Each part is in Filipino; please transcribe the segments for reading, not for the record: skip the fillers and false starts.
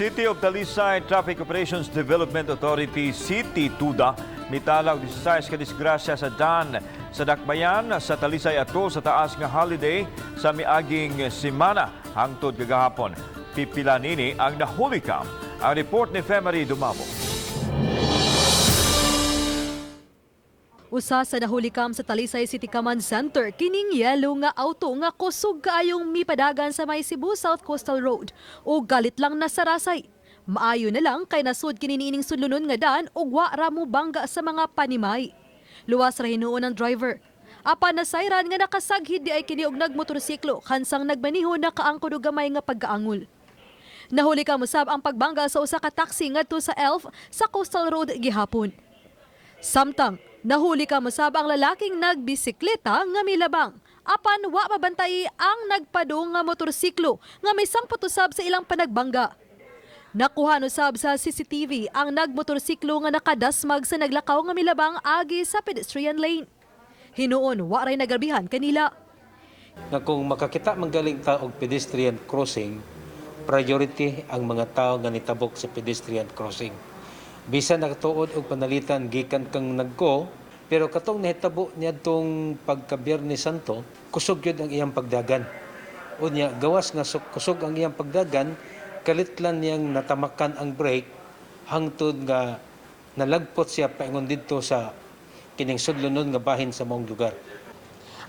City of Talisay Traffic Operations Development Authority City TUDA mitalaw 16 ka disgrasya sa daan sa dakbayan sa Talisay ato sa taas nga holiday sa miaging semana hangtod kagahapon. Pipila nini ang nahulikam. Ang report ni Femery Dumabo. Usa sa nahulikam sa Talisay City Command Center, kining yellow nga auto nga kusog kaayong mipadagan sa may Cebu South Coastal Road o galit lang na sarasay. Maayo na lang kay nasud kininiining sudlunon nga daan ug wa ra mo bangga sa mga panimay. Luwas ra hinuon ang driver. Apan nasayran nga nakasaghid di ay kini og nagmotorsiklo kansang nagmaneho na kaangkod og gamay nga pagkaangol. Nahuli ka musab ang pagbangga sa usa ka taxi ngadto sa Elf sa Coastal Road gihapon. Samtang nahuli ka musab ang lalaking nagbisikleta nga milabang. Apan wa mabantay ang nagpadong nga motorsiklo nga may sangpot usab sa ilang panagbangga. Nakuha usab sa CCTV ang nagmotorsiklo nga nakadasmag sa naglakaw nga milabang agi sa pedestrian lane. Hinuon wa ray nagrabihan kanila. Na kung makakita manggaling ta og pedestrian crossing, priority ang mga tao nga nitabok sa pedestrian crossing. Bisan nakatuod og panalitan gikan kang nagko, pero katong nahitabo niadtong pagka-Biyernes Santo, kusog yun ang iyang pagdagan. Unya gawas nga kusog ang iyang pagdagan, kalitlan niyang natamakan ang brake hangtod nga nalagpot siya paingon didto sa kining sudlunon nga bahin sa maong lugar.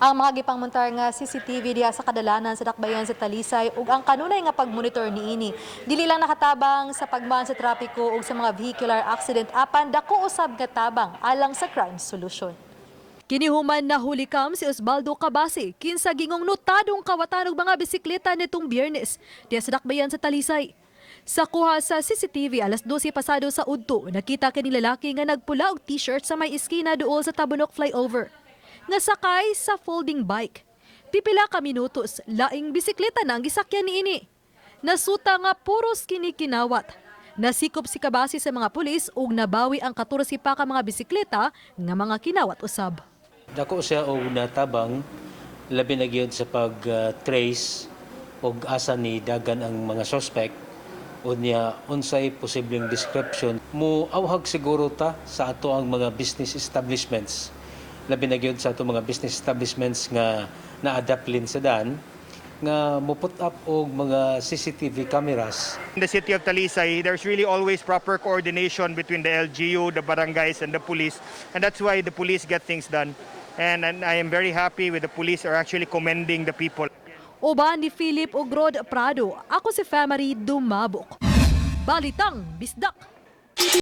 Ang mga gipangmontar nga CCTV diha sa kadalanan sa dakbayan sa Talisay ug ang kanunay nga pagmonitor niini dili lang nakatabang sa pagmaan sa trapiko ug sa mga vehicular accident apan dako usab nga tabang alang sa crime solution. Kinihuman na hulikam si Osvaldo Cabasi kinsa gingong notadong kawatan og mga bisikleta nitong Biyernes diha sa dakbayan sa Talisay. Sa kuha sa CCTV alas 12 pasado sa udto nakita kini lalaki nga nagpula og t-shirt sa may iskina duol sa Tabunok flyover. Nga sakay sa folding bike. Pipila ka minutos, laing bisikleta na ang gisakyan niini. Nasuta nga puros kinikinawat. Nasikop si Cabasi sa mga pulis ug nabawi ang 14 pa ka mga bisikleta nga mga kinawat usab. Dako siya og natabang labi na gyud sa pag-trace og asa ni dagan ang mga suspect unya unsay posibleng description mo awhag siguro ta sa ato ang mga business establishments. Labi na gyud sa ato mga business establishments nga na-adapt lin sa daan nga mo put up og mga CCTV cameras. In the city of Talisay, there's really always proper coordination between the LGU, the barangays, and the police. And that's why the police get things done. And I am very happy with the police are actually commending the people. Uban ni Philip ug Rod Prado, ako si Femery Dumabok. Balitang Bisdak.